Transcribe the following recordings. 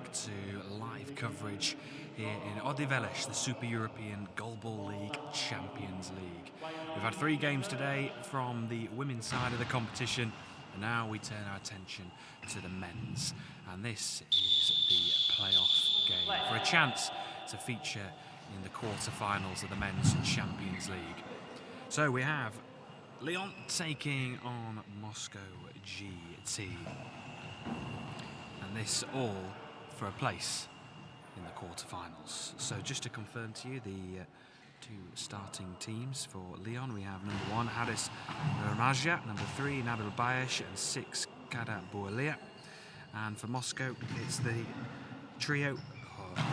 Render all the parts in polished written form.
back to live coverage here in Odiveles, the Super European GoalBall League Champions League. We've had 3 games today from the women's side of the competition, and now we turn our attention to the men's. And this is the playoff game for a chance to feature in the quarter-finals of the Men's Champions League. So we have Lyon taking on Moscow GT. And this all for a place in the quarter-finals. So just to confirm to you the 2 starting teams for Lyon, we have number 1 Haris Ramazia, number 3 Nabil Bayesh, and 6 Kada Boualia. And for Moscow, it's the trio of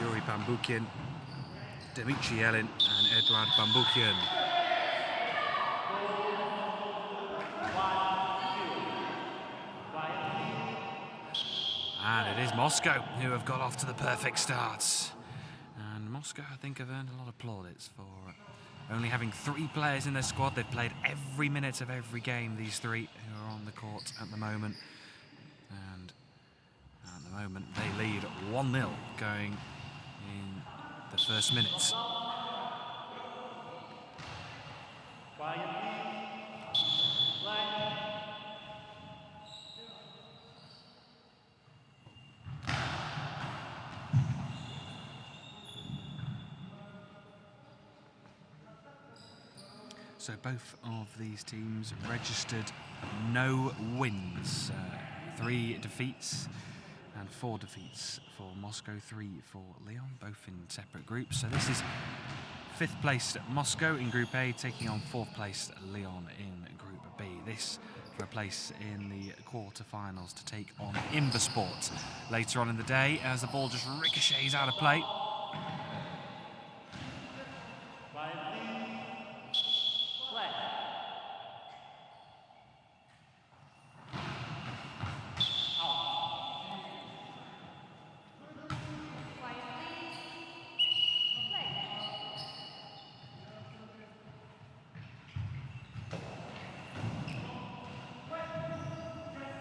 Yuri Bambukian, Dmitry Yelin, and Eduard Bambukian. And it is Moscow who have got off to the perfect starts. And Moscow, I think, have earned a lot of plaudits for only having 3 players in their squad. They've played every minute of every game, these 3 who are on the court at the moment. And at the moment, they lead 1-0 going in the first minutes. So both of these teams registered no wins. 3 defeats and 4 defeats for Moscow, 3 for Lyon, both in separate groups. So this is 5th placed Moscow in Group A taking on 4th placed Lyon in Group B. This for a place in the quarter-finals to take on Inversport later on in the day as the ball just ricochets out of play.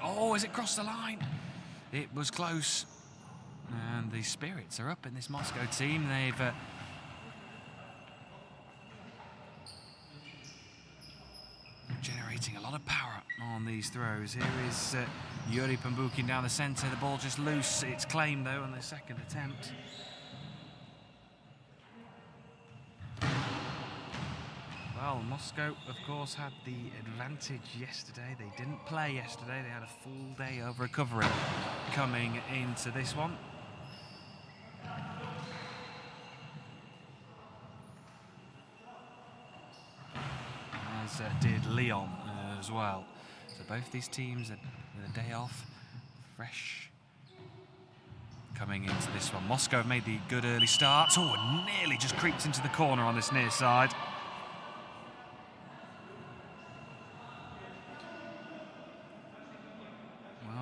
Oh, has it crossed the line? It was close. And the spirits are up in this Moscow team. They've generating a lot of power on these throws. Here is Yuri Bambukian down the centre. The ball just loose. It's claimed, though, on the second attempt. Well, Moscow, of course, had the advantage yesterday. They didn't play yesterday. They had a full day of recovery coming into this one. As did Lyon as well. So both these teams had a day off, fresh coming into this one. Moscow have made the good early start. Oh, nearly just creeped into the corner on this near side.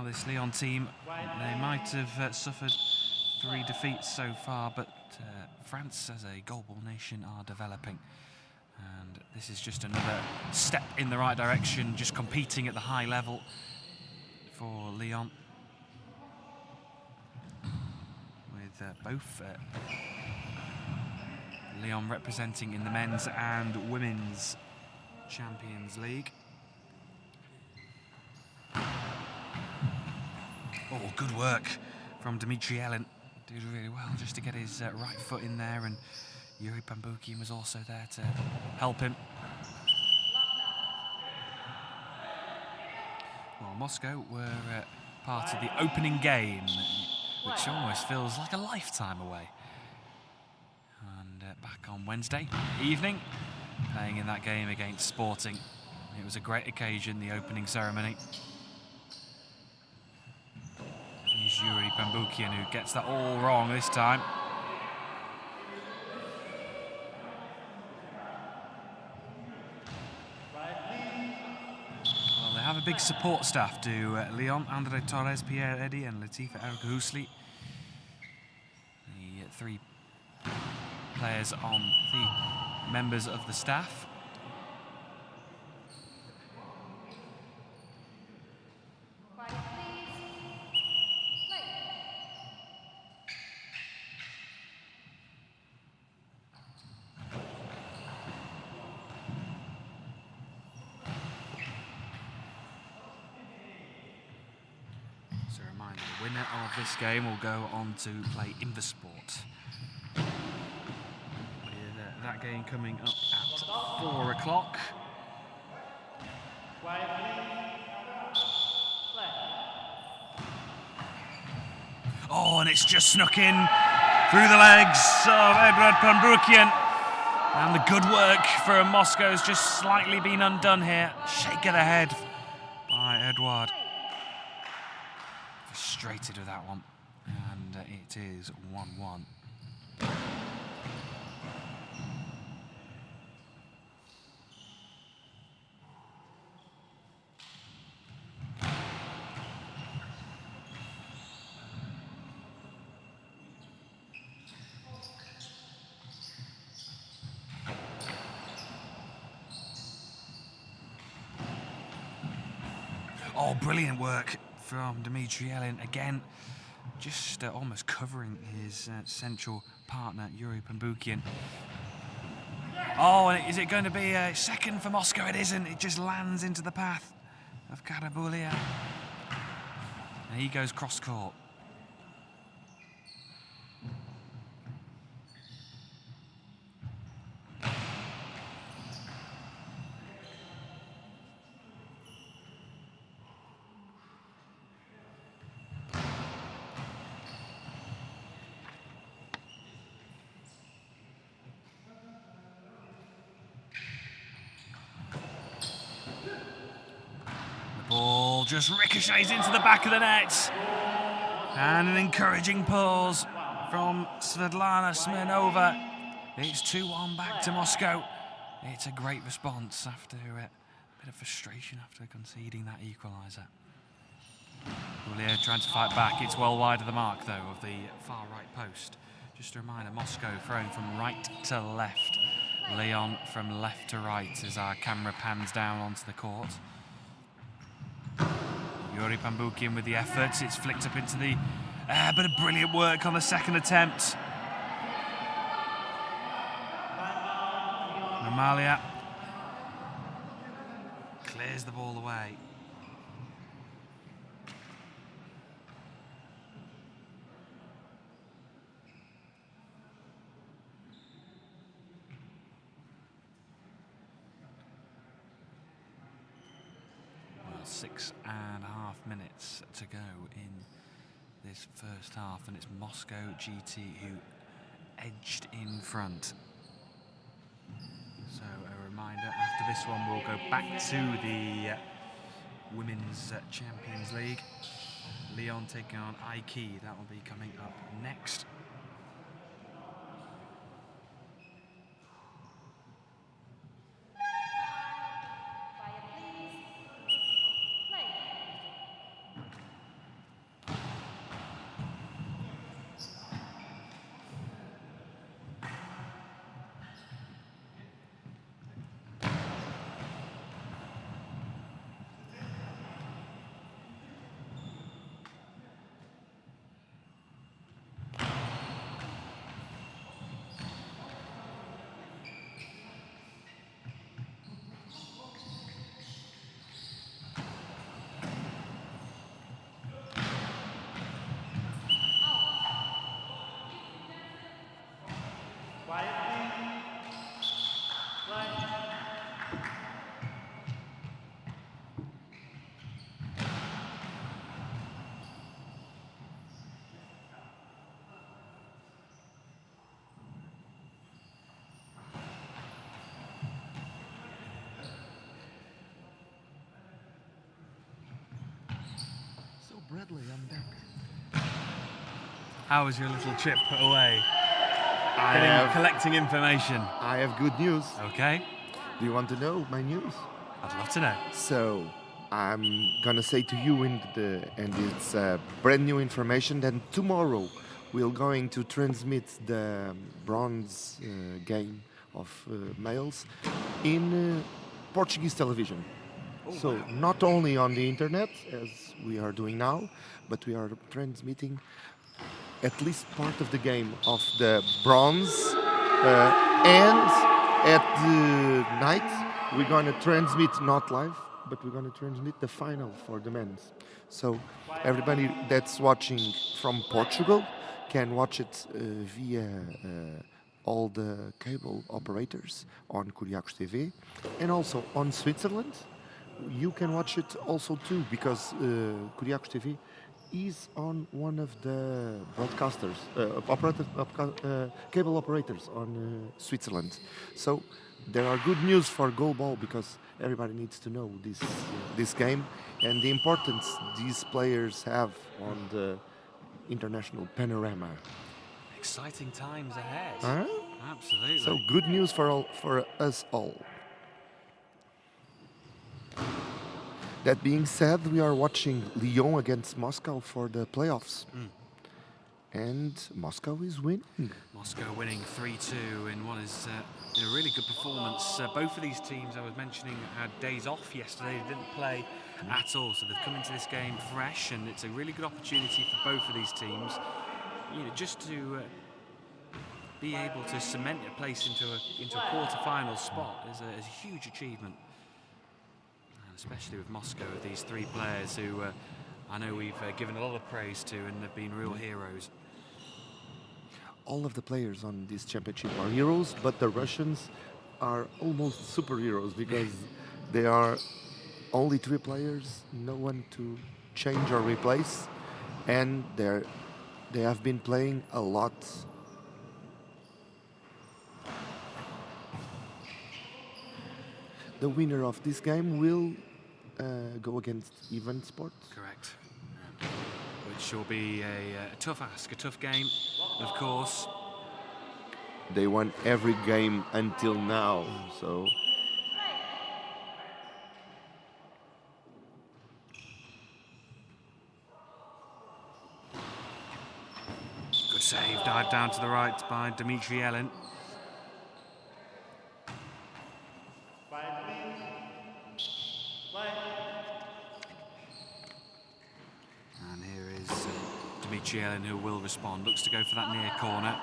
This Lyon team, they might have suffered 3 defeats so far, but France as a GoalBall nation are developing. And this is just another step in the right direction, just competing at the high level for Lyon. With both Lyon representing in the men's and women's Champions League. Oh, good work from Dmitry Yelin. Did really well just to get his right foot in there, and Yuri Bambukian was also there to help him. Well, Moscow were part of the opening game, which almost feels like a lifetime away. And back on Wednesday evening, playing in that game against Sporting. It was a great occasion, the opening ceremony. Yuri Bambukian who gets that all wrong this time. Well, they have a big support staff to Lyon, Andre Torres, Pierre Eddy and Latifa Erica Housli. The 3 players on the members of the staff. And the winner of this game will go on to play Inversport. With that game coming up at 4 o'clock. Oh, and it's just snuck in through the legs of Edward Pambrukian. And the good work for Moscow's just slightly been undone here. Shake of the head by Edward. Frustrated with that one. And it is 1-1. Oh, brilliant work from Dmitry Yelin. Again, just almost covering his central partner, Yuri Pambukian. Oh, and is it going to be a second for Moscow? It isn't. It just lands into the path of Karabulia. And he goes cross-court. Ball just ricochets into the back of the net. And an encouraging pause from Svetlana Smirnova. It's 2-1 back to Moscow. It's a great response after a bit of frustration after conceding that equaliser. Goulier trying to fight back. It's well wide of the mark, though, of the far right post. Just a reminder, Moscow throwing from right to left. Leon from left to right as our camera pans down onto the court. Yuri Pambukian with the efforts. It's flicked up into the air, but a brilliant work on the second attempt. Mamalia clears the ball away. Well, 6.5 minutes to go in this first half, and it's Moscow GT who edged in front. So a reminder, after this one we'll go back to the Women's Champions League. Lyon taking on Aiki, that will be coming up next. Bradley, I'm back. How was your little trip away? Collecting information. I have good news. Okay. Do you want to know my news? I'd love to know. So, I'm gonna say to you, and it's brand new information, that tomorrow we're going to transmit the bronze game of males in Portuguese television. So not only on the internet, as we are doing now, but we are transmitting at least part of the game of the bronze. And at the night, we're going to transmit, not live, but we're going to transmit the final for the men's. So everybody that's watching from Portugal can watch it via all the cable operators on Kuriakos TV, and also on Switzerland. You can watch it also too because Kuriakos TV is on one of the broadcasters, cable operators on Switzerland. So there are good news for GoalBall because everybody needs to know this game and the importance these players have on the international panorama. Exciting times ahead. Huh? Absolutely. So good news for us all. That being said, we are watching Lyon against Moscow for the playoffs. And Moscow is winning. Moscow winning 3-2 in what is a really good performance. Both of these teams, I was mentioning, had days off yesterday. They didn't play at all, so they've come into this game fresh, and it's a really good opportunity for both of these teams, just to be able to cement a place into a quarter-final spot is a huge achievement. And especially with Moscow, with these three players who I know we've given a lot of praise to and have been real heroes. All of the players on this championship are heroes, but the Russians are almost superheroes because they are only three players, no one to change or replace, and they have been playing a lot. The winner of this game will go against Even Sports. Correct. Which will be a tough ask, a tough game, of course. They won every game until now, so... Good save, dived down to the right by Dimitri Yelin. And here is Dimitri Yelin, who will respond. Looks to go for that near corner.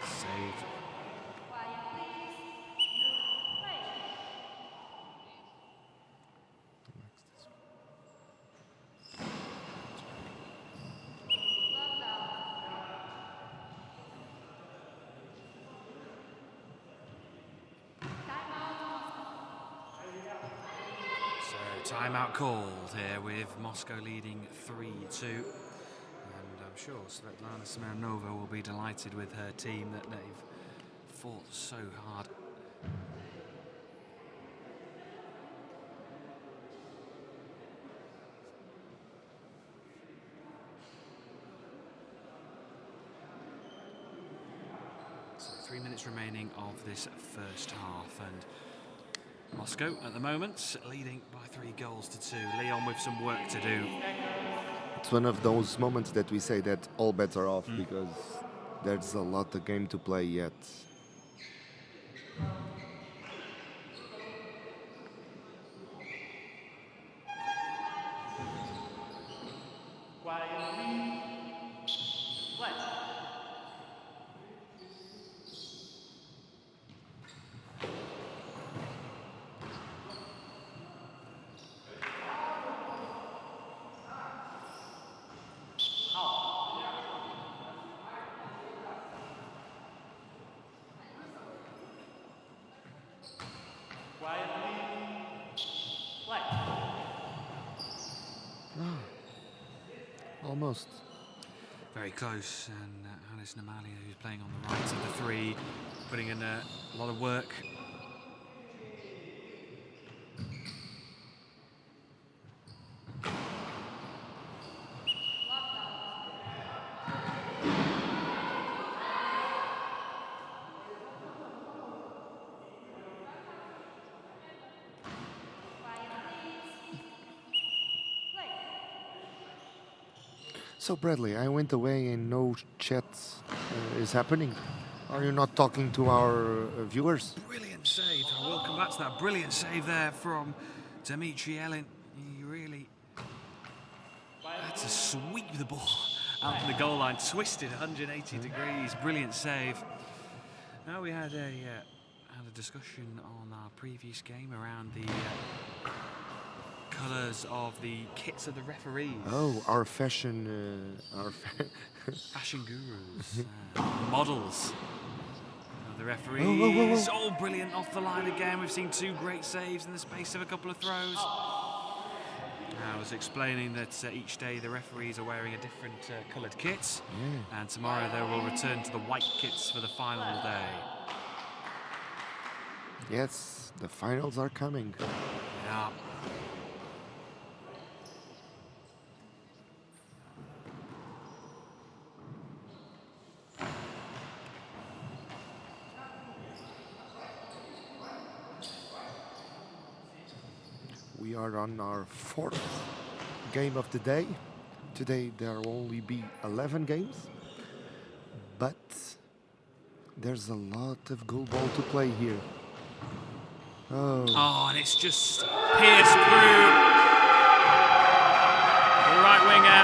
Saved. Timeout called here with Moscow leading 3-2. And I'm sure Svetlana Smirnova will be delighted with her team that they've fought so hard. So 3 minutes remaining of this first half, and Moscow at the moment leading by 3 goals to 2. Lyon with some work to do. It's one of those moments that we say that all bets are off because there's a lot of game to play yet. Almost. Very close, and Alice Namalia, who's playing on the right of the 3, putting in a lot of work. So Bradley, I went away and no chat is happening. Are you not talking to our viewers? Brilliant save. I will come back to that. Brilliant save there from Dimitri Yelin. He really had to sweep the ball out from the goal line, twisted 180 degrees. Brilliant save. Now we had a discussion on our previous game around the colours of the kits of the referees. Oh, our fashion, Fashion gurus, models of the referees. Oh. Oh, brilliant off the line again. We've seen 2 great saves in the space of a couple of throws. I was explaining that each day the referees are wearing a different coloured kit, and tomorrow they will return to the white kits for the final day. Yes, the finals are coming. Yeah. We are on our 4th game of the day. Today there will only be 11 games, but there's a lot of GoalBall to play here. Oh, and it's just pierced through the right winger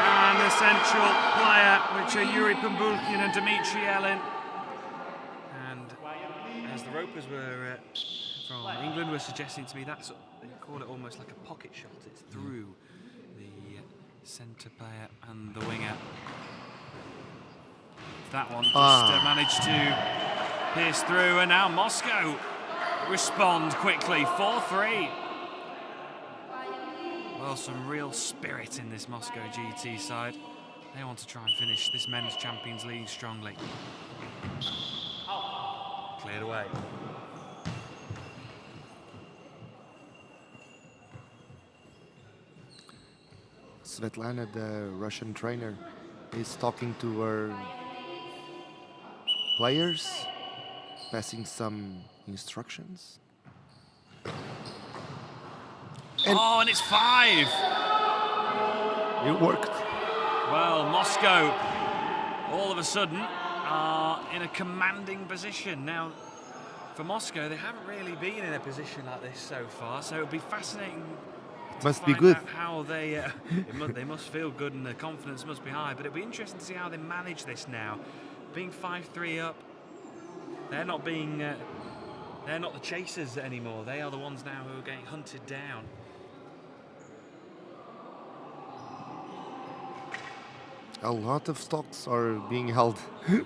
and the central player, which are Yuri Pambulkin and Dimitri Ellen. And as the ropers were from England were suggesting to me, that's they call it almost like a pocket shot. It's through the centre player and the winger. That one just managed to pierce through, and now Moscow respond quickly, 4-3. Well, some real spirit in this Moscow GT side. They want to try and finish this Men's Champions League strongly. Cleared away. Svetlana, the Russian trainer, is talking to her players, passing some instructions. And it's 5! It worked. Well, Moscow, all of a sudden, are in a commanding position. Now, for Moscow, they haven't really been in a position like this so far, so it'll be fascinating to Must be find good. out how they... they must feel good and the confidence must be high, but it'll be interesting to see how they manage this now. Being 5-3 up, they're not being... they're not the chasers anymore. They are the ones now who are getting hunted down. A lot of stocks are being held. And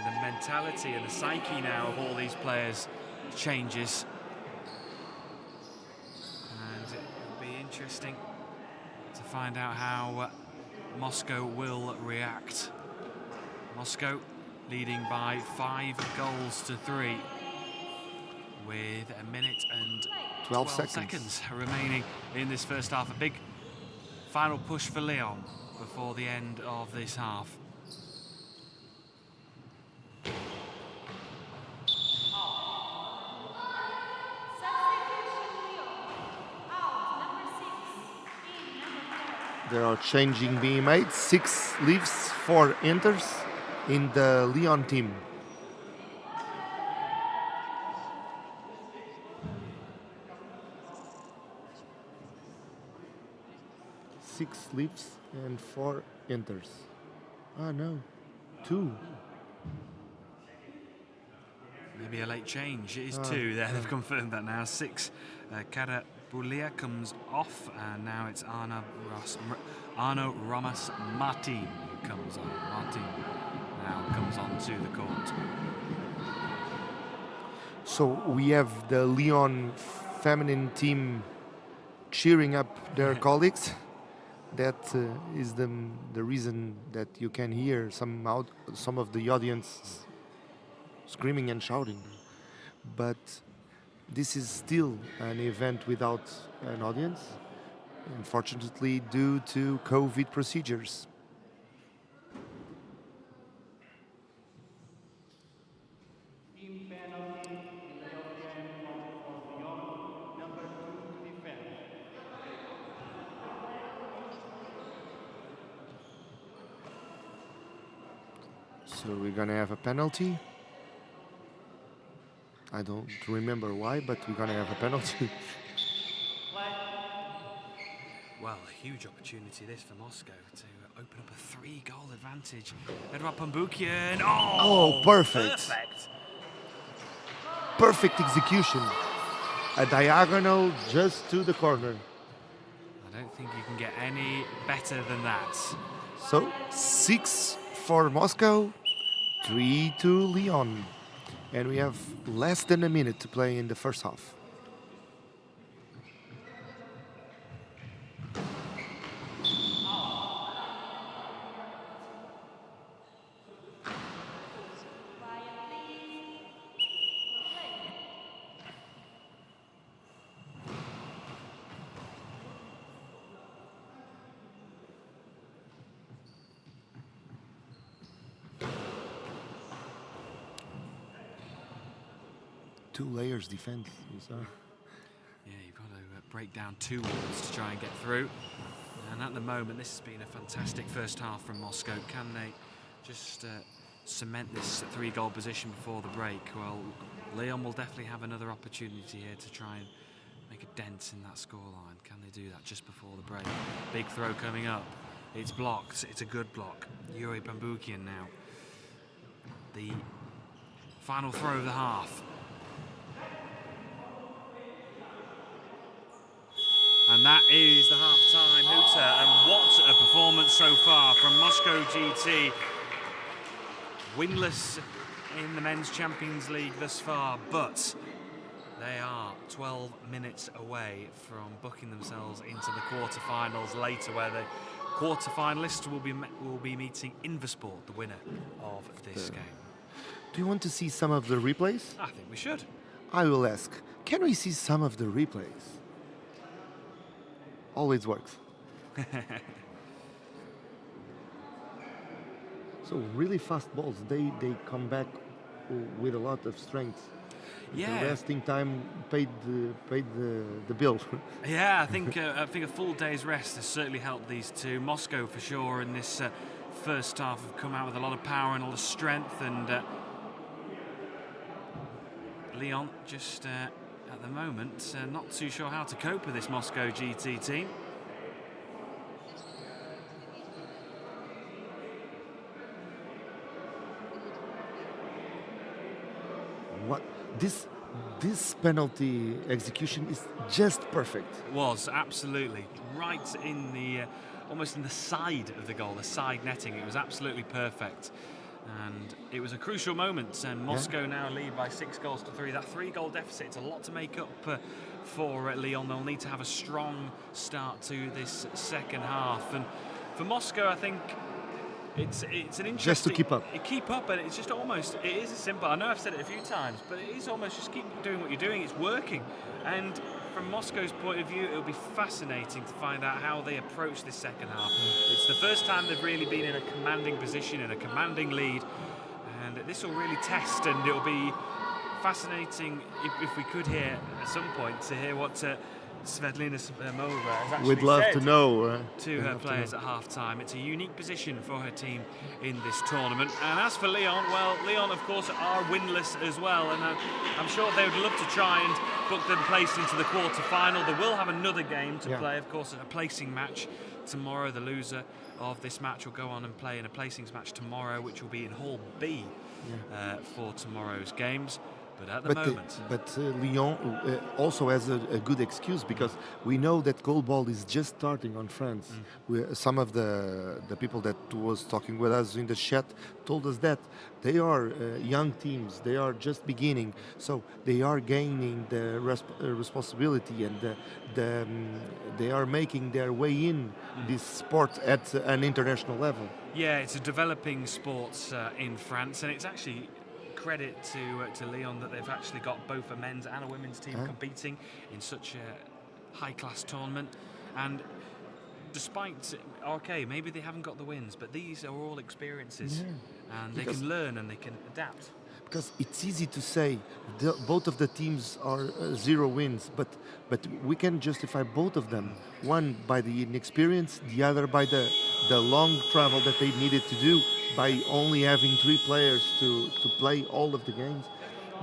the mentality and the psyche now of all these players changes. And it'll be interesting to find out how Moscow will react. Moscow leading by 5-3 with 1 minute and 12 seconds remaining in this first half. A big final push for Lyon before the end of this half. There are changing being made. 6 leaves, 4 enters in the Lyon team. Six leaves and 4 enters. Ah, no, 2. Maybe a late change. It is 2 there. They've confirmed that now. 6. Karabulia comes off, and now it's Arno Ramos Martin who comes on. Martin now comes on to the court. So we have the Lyon feminine team cheering up their colleagues. That is the reason that you can hear some of the audience screaming and shouting. But this is still an event without an audience, unfortunately, due to COVID procedures. So we're gonna have a penalty. I don't remember why, but we're gonna have a penalty. Well, a huge opportunity this for Moscow to open up a 3-goal advantage. Edouard Pamboukian. Oh, perfect. Perfect execution. a diagonal just to the corner. I don't think you can get any better than that. So 6 for Moscow, 3 to Lyon. And we have less than a minute to play in the first half. Two layers defense. Yeah, you've got to break down 2 walls to try and get through. And at the moment, this has been a fantastic first half from Moscow. Can they just cement this 3-goal position before the break? Well, Lyon will definitely have another opportunity here to try and make a dent in that scoreline. Can they do that just before the break? Big throw coming up. It's blocked. It's a good block. Yuri Bambukian now. The final throw of the half. And that is the half-time hooter. And what a performance so far from Moscow GT. Winless in the Men's Champions League thus far, but they are 12 minutes away from booking themselves into the quarterfinals later, where the quarterfinalists will be meeting Inversport, the winner of this game. Do you want to see some of the replays? I think we should. I will ask, can we see some of the replays? Always works. So really fast balls, they come back with a lot of strength. Yeah. The resting time paid the bill. Yeah, I think a full day's rest has certainly helped these two. Moscow for sure in this first half have come out with a lot of power and a lot of strength, and Lyon just at the moment not too sure how to cope with this Moscow GT team. What this penalty execution is just perfect. It was absolutely right in the almost in the side of the goal, the side netting. It was absolutely perfect, and it was a crucial moment. And Moscow now lead by 6-3. That 3-goal deficit, it's a lot to make up for Lyon. They'll need to have a strong start to this second half, and for Moscow, I think it's an interesting... Just to keep up. Keep up, and it's just almost... It is a simple... I know I've said it a few times, but it is almost just keep doing what you're doing. It's working. And from Moscow's point of view, it'll be fascinating to find out how they approach this second half. It's the first time they've really been in a commanding position, in a commanding lead, and this will really test, and it'll be fascinating if we could hear at some point to hear what Svetlana Smolova has actually We'd love said to know to her players at half-time. It's a unique position for her team in this tournament. And as for Lyon, well, Lyon, of course, are winless as well, and I'm sure they would love to try and book them placed into the quarter-final. They will have another game to play, of course, a placing match tomorrow. The loser of this match will go on and play in a placings match tomorrow, which will be in Hall B for tomorrow's games. But at the moment... Lyon also has a good excuse, because we know that GoalBall is just starting on France. Some of the people that was talking with us in the chat told us that they are young teams. They are just beginning. So they are gaining the responsibility, and they are making their way in this sport at an international level. Yeah, it's a developing sport in France, and it's actually... credit to Lyon that they've actually got both a men's and a women's team competing in such a high-class tournament. And despite, maybe they haven't got the wins, but these are all experiences, and they can learn and they can adapt. Because it's easy to say both of the teams are 0 wins, but we can justify both of them. One by the inexperience, the other by the long travel that they needed to do by only having 3 players to play all of the games.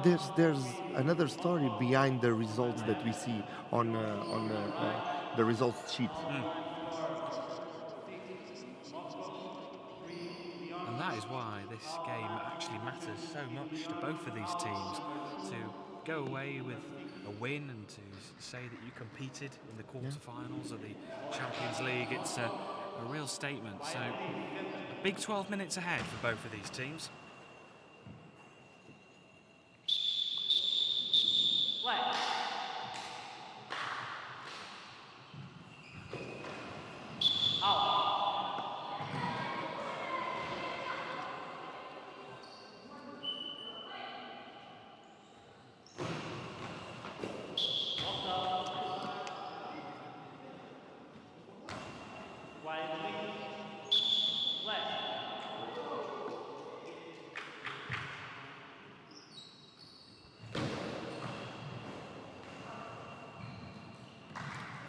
There's another story behind the results that we see on the results sheet. And that is why this game actually matters so much to both of these teams, to go away with a a win and to say that you competed in the quarterfinals of the Champions League, it's a real statement. So a big 12 minutes ahead for both of these teams.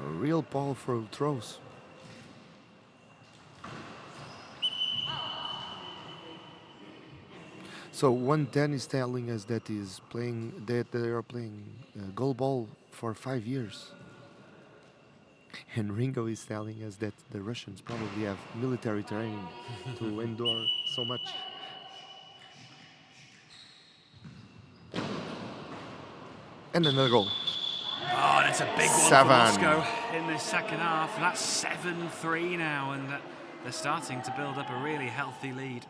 Real powerful throws. So 110 is telling us that they are playing GoalBall for 5 years. And Ringo is telling us that the Russians probably have military training to endure so much. And another goal. Oh, that's a big one for Moscow in the second half. That's 7-3 now, and they're starting to build up a really healthy lead.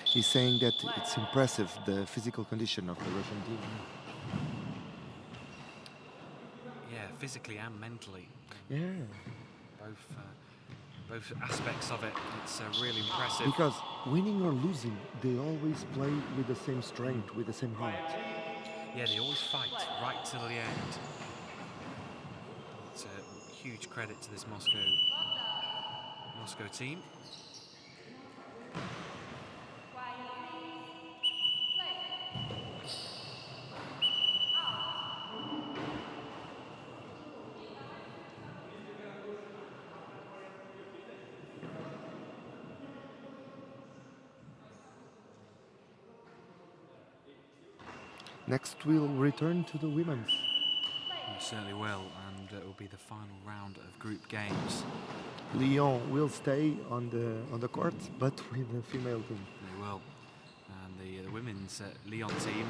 He's saying that it's impressive, the physical condition of the Russian team. Yeah, physically and mentally. Yeah. Both aspects of it, it's really impressive. Because winning or losing, they always play with the same strength, with the same heart. Yeah, they always fight right till the end. It's a huge credit to this Moscow team. Next, we'll return to the women's. We certainly will, and it will be the final round of group games. Lyon will stay on the court, but with the female team. They will. And the women's Lyon team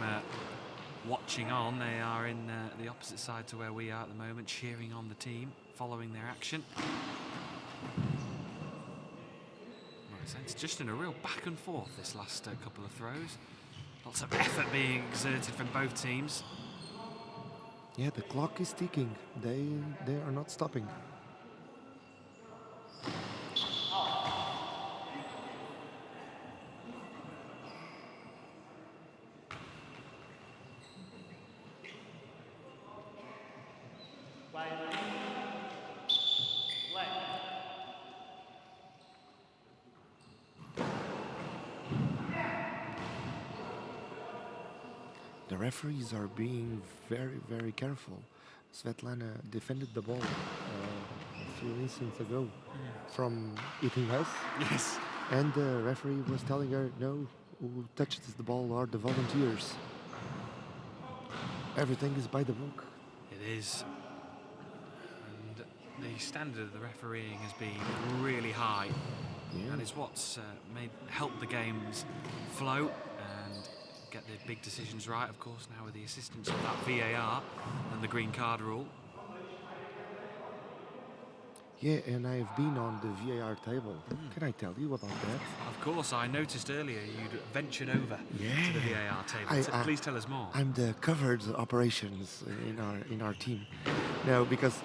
watching on. They are in the opposite side to where we are at the moment, cheering on the team, following their action. It's just in a real back and forth this last couple of throws. Lots of effort being exerted from both teams. Yeah, the clock is ticking. They are not stopping. The referees are being very, very careful. Svetlana defended the ball a few instants ago from hitting us. Yes. And the referee was telling her, no, who touches the ball are the volunteers. Everything is by the book. It is. And the standard of the refereeing has been really high. Yeah. And it's what's helped the games flow and get the big decisions right, of course, now with the assistance of that VAR and the green card rule. Yeah, and I've been on the VAR table. Can I tell you about that? Of course, I noticed earlier you'd ventured over to the VAR table. Please tell us more. I'm the covered operations in our team. No, because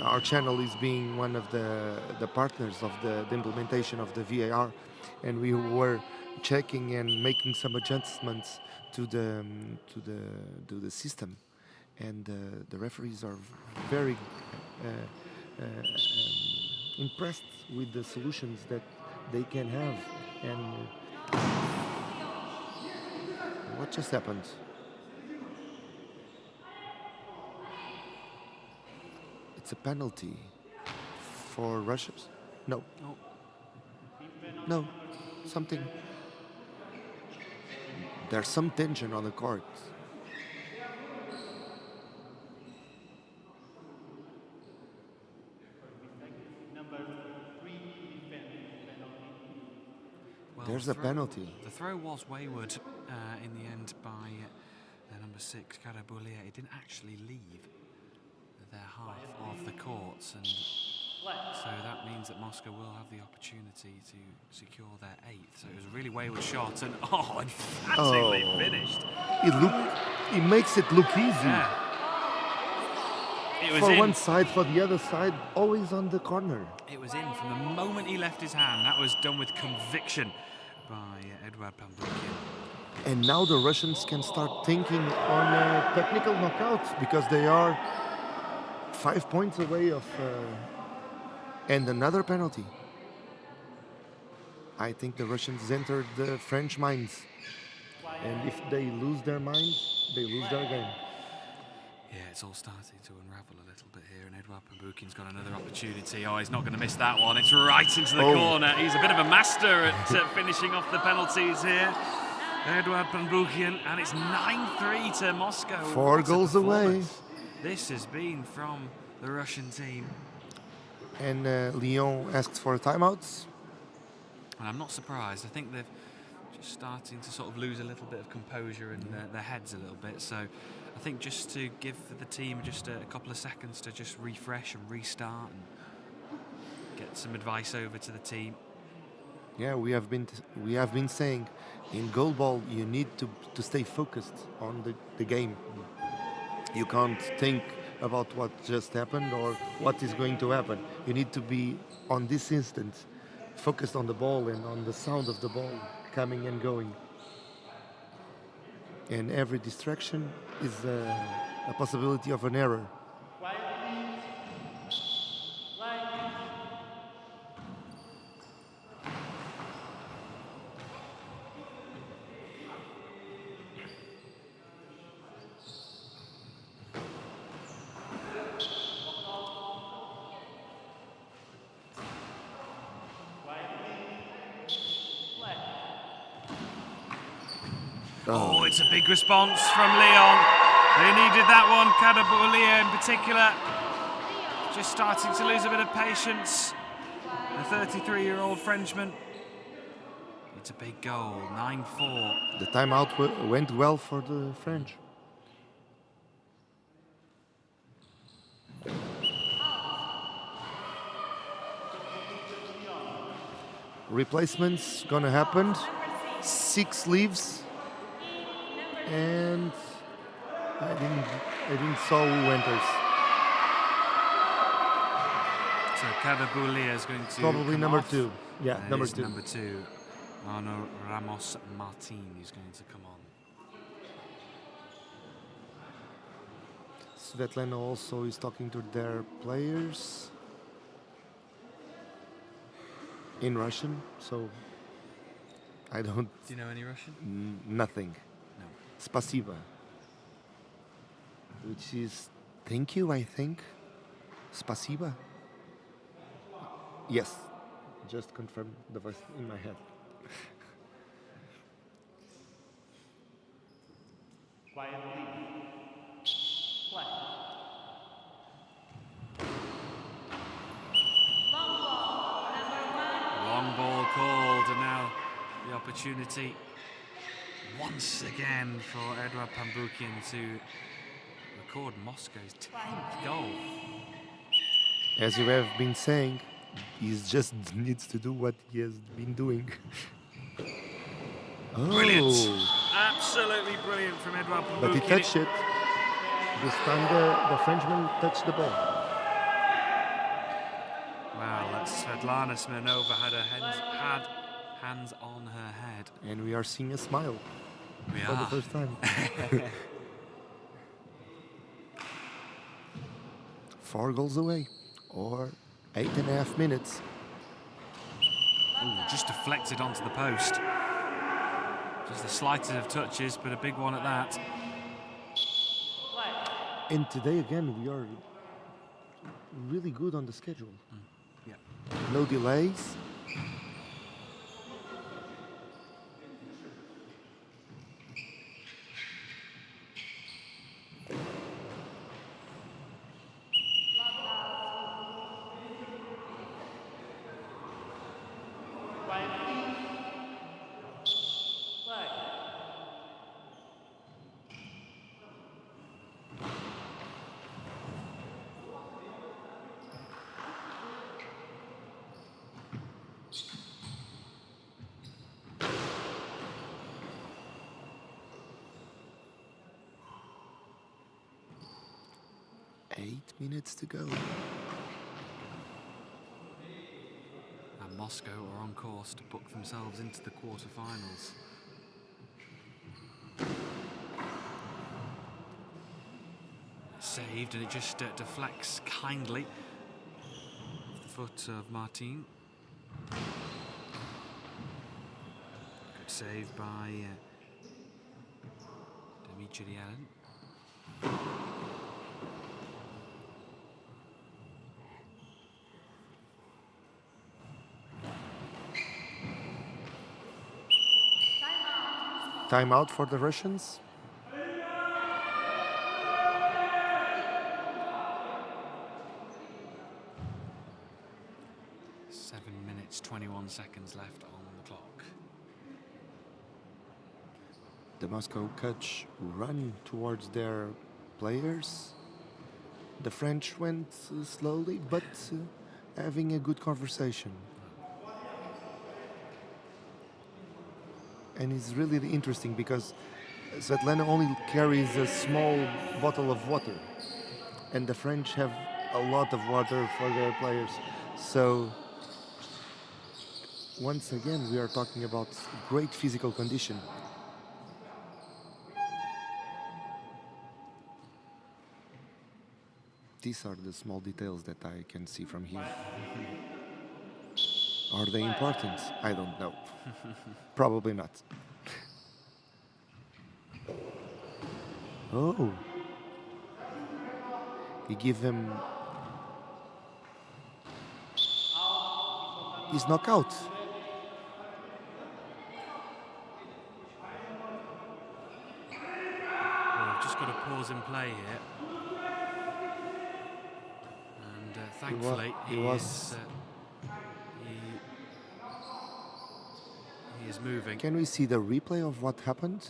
our channel is being one of the partners of the implementation of the VAR, and we were checking and making some adjustments to the system, and the referees are very impressed with the solutions that they can have. And what just happened? It's a penalty for Russians. No. No. Something. There's some tension on the court. Well, there's a penalty. The throw was wayward in the end by Their number 6, Karabulia, he didn't actually leave their half of the courts, and so that means that Moscow will have the opportunity to secure their 8th. So it was a really wayward shot, and emphatically finished. It makes it look easy. Yeah. It was For in. one side, for the other side, always on the corner. It was in from the moment he left his hand. That was done with conviction by Eduard Pambukian. And now the Russians can start thinking on a technical knockout, because they are 5 points away of and another penalty. I think the Russians entered the French minds, and if they lose their minds, they lose their game. Yeah, it's all starting to unravel a little bit here, and Eduard Pambukian's got another opportunity. Oh, he's not going to miss that one. It's right into the corner. He's a bit of a master at finishing off the penalties here. Eduard Pambukian, and it's 9-3 to Moscow. 4 goals away. This has been from the Russian team. And Lyon asks for a timeout. And I'm not surprised. I think they're just starting to sort of lose a little bit of composure in their heads a little bit. So I think just to give the team just a couple of seconds to just refresh and restart and get some advice over to the team. Yeah, we have been saying in GoalBall you need to stay focused on the game. You can't think about what just happened or what is going to happen. You need to be on this instant focused on the ball and on the sound of the ball coming and going. And every distraction is a possibility of an error. Oh, it's a big response from Lyon. They needed that one. Karabulia in particular, just starting to lose a bit of patience. The 33-year-old Frenchman. It's a big goal, 9-4. The timeout went well for the French. Replacements gonna happen. 6 leaves. And I didn't saw who enters. So Karabulia is going to probably number off. 2. Yeah, number 2. Number 2. Arno Ramos Martin is going to come on. Svetlana also is talking to their players in Russian, so I don't. Do you know any Russian? Nothing. No. Spasiba, which is thank you, I think. Spasiba. Yes, just confirm the voice in my head. Long ball called, and now the opportunity once again for Eduard Pambukian to record Moscow's 10th goal. As you have been saying, he just needs to do what he has been doing. Brilliant. Absolutely brilliant from Eduard Pambukian. But he touched it. This time the Frenchman touched the ball. Well, Svetlana Smirnova had hands on her head. And we are seeing a smile for the first time. 4 goals away, or 8.5 minutes. Ooh, just deflected onto the post. Just the slightest of touches, but a big one at that. And today again, we are really good on the schedule. Yeah. No delays. 8 minutes to go. And Moscow are on course to book themselves into the quarterfinals. Saved, and it just deflects kindly off the foot of Martin. Good save by Dimitri Allen. Time out for the Russians. 7 minutes, 21 seconds left on the clock. The Moscow coach run towards their players. The French went slowly, but having a good conversation. And it's really interesting because Svetlana only carries a small bottle of water, and the French have a lot of water for their players. So once again, we are talking about great physical condition. These are the small details that I can see from here. Are they important? I don't know. Probably not. Oh. He give him... He's knockout. Well, I've just got a pause in play here. And thankfully, he is moving. Can we see the replay of what happened?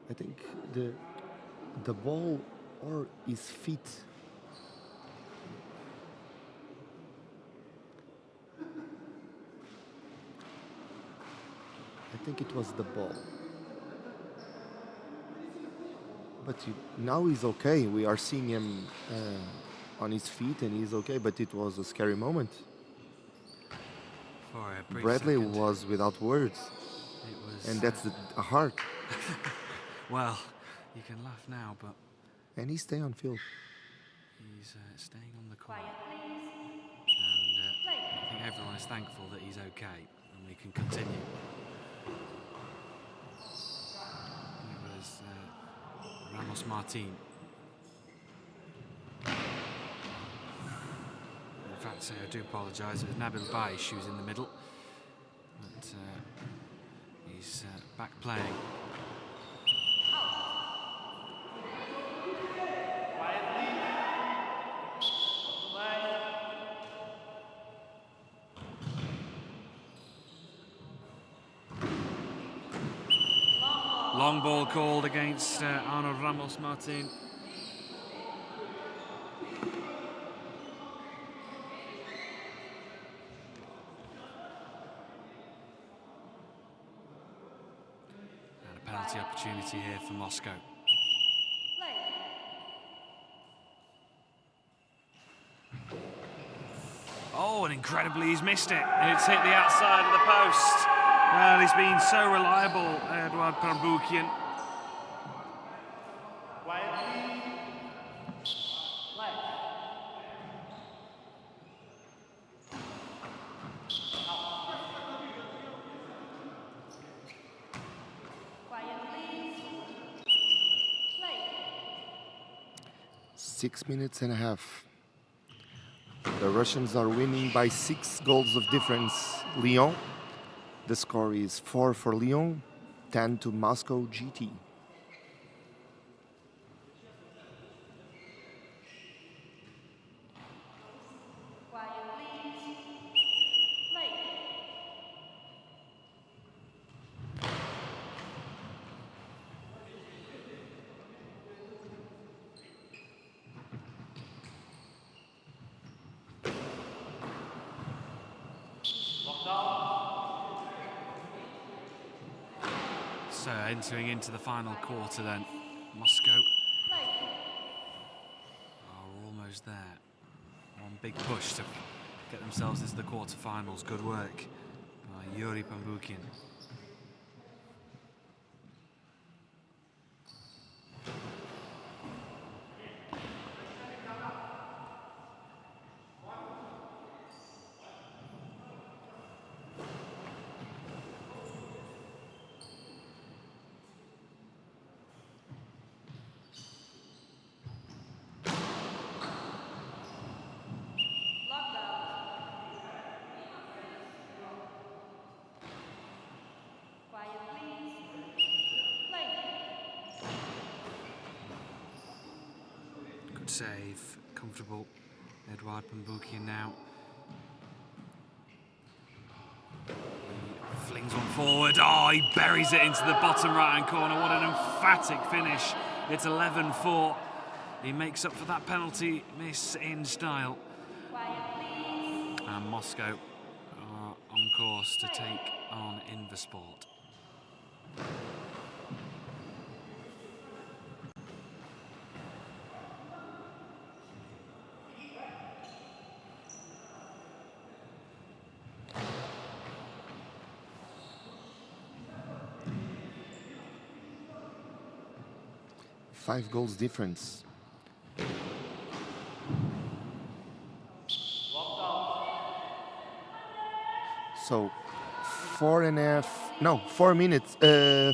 I think the ball or his feet. I think it was the ball. But now he's okay. We are seeing him on his feet and he's okay, but it was a scary moment. For a brief Bradley second, was without words. it was, And that's a heart. well, you can laugh now, but And he stay on field. he's staying on the court. And I think everyone is thankful that he's okay and we can continue. It was Ramos Martin. In fact, I do apologise, it was Nabil Baish who's in the middle. But he's back playing. Long ball called against Arnold Ramos Martin. And a penalty opportunity here for Moscow. Oh, and incredibly he's missed it. It's hit the outside of the post. Well, he's been so reliable, Eduard Prambukian. Six minutes and a half. The Russians are winning by 6 goals of difference. Lyon. The score is 4 for Lyon, 10 to Moscow GT. So entering into the final quarter then. Moscow are almost there. One big push to get themselves into the quarterfinals. Good work by Yuri Pambukin. Save, comfortable. Eduard Pambukian now. He flings one forward. Oh, he buries it into the bottom right-hand corner. What an emphatic finish. It's 11-4. He makes up for that penalty miss in style. And Moscow are on course to take on Inversport. Five goals difference. So 4 minutes, a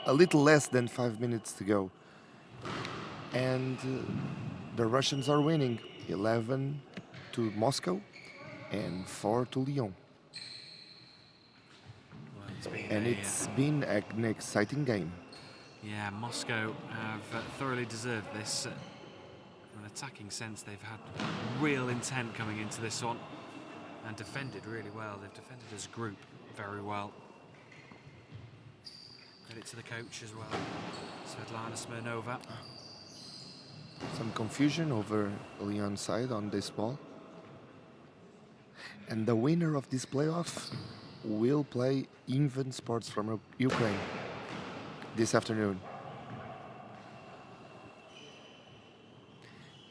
little less than 5 minutes to go. And the Russians are winning 11 to Moscow and 4 to Lyon. Well, it's been an exciting game. Yeah, Moscow have thoroughly deserved this. From an attacking sense, they've had real intent coming into this one and defended really well. They've defended as a group very well. Credit to the coach as well, Svetlana Smirnova. Some confusion over Lyon's side on this ball. And the winner of this playoff will play Inversport from Ukraine this afternoon.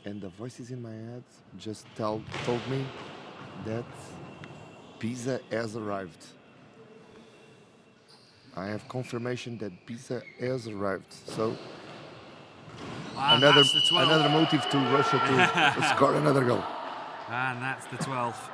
And the voices in my head just told me that pizza has arrived. I have confirmation that pizza has arrived. So another motive to Russia to score another goal. And that's the 12th.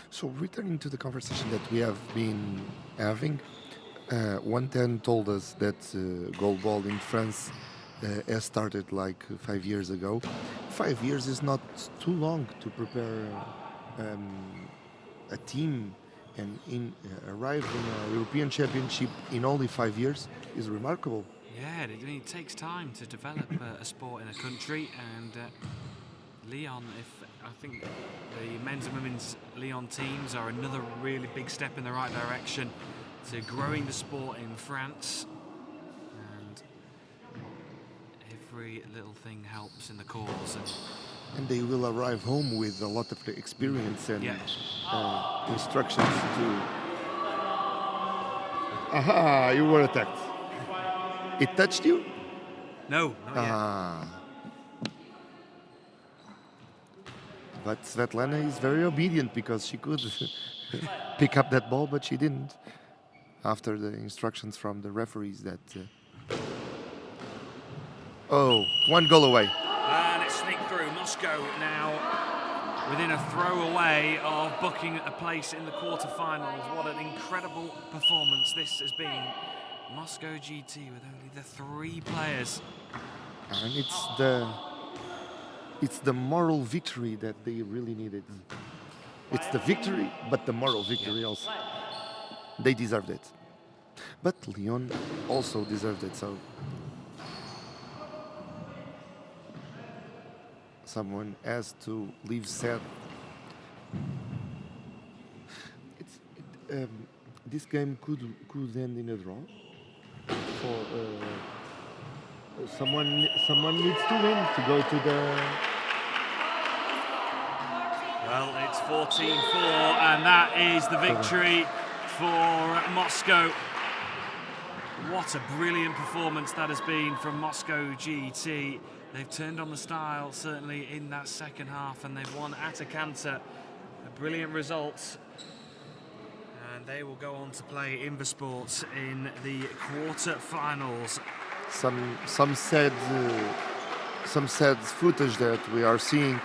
So returning to the conversation that we have been having, 110 told us that GoalBall in France has started like 5 years ago. 5 years is not too long to prepare a team, and arrive in a European Championship in only 5 years is remarkable. Yeah, it takes time to develop a sport in a country, and Lyon, I think the men's and women's Lyon teams are another really big step in the right direction to growing the sport in France, and every little thing helps in the cause. And they will arrive home with a lot of experience and instructions to... Aha, you were attacked. It touched you? No, not yet. But Svetlana is very obedient because she could pick up that ball, but she didn't. After the instructions from the referees that... Oh, 1 goal away. And it's sneaked through. Moscow now within a throw away of booking a place in the quarterfinals. What an incredible performance this has been. Moscow GT with only the 3 players. And it's the moral victory that they really needed. It's the victory, but the moral victory also. They deserved it. But Lyon also deserved it, so someone has to leave sad. This game could end in a draw. For someone needs to win to go to the. Well, it's 14-4, and that is the victory for Moscow. What a brilliant performance that has been from Moscow GT. They've turned on the style, certainly in that second half, and they've won at a canter. A brilliant result. And they will go on to play Inversports in the quarter-finals. Some sad footage that we are seeing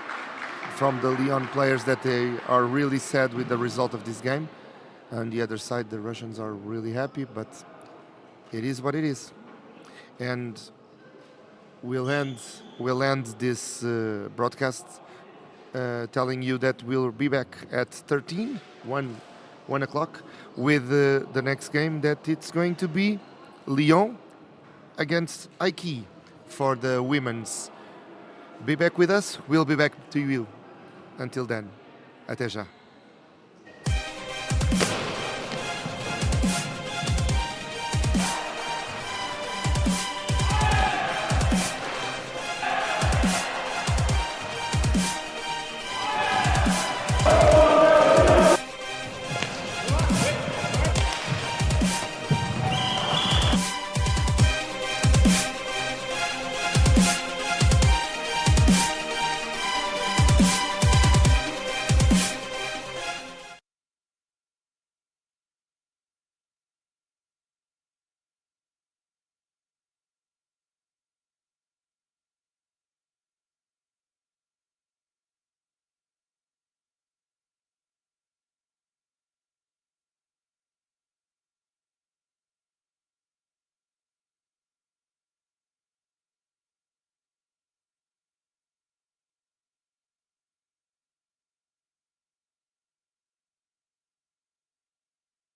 from the Lyon players, that they are really sad with the result of this game. On the other side, the Russians are really happy, but it is what it is. And we'll end this broadcast telling you that we'll be back at 1 o'clock with the next game, that it's going to be Lyon against Aiki for the women's. Be back with us. We'll be back to you. Until then, até já.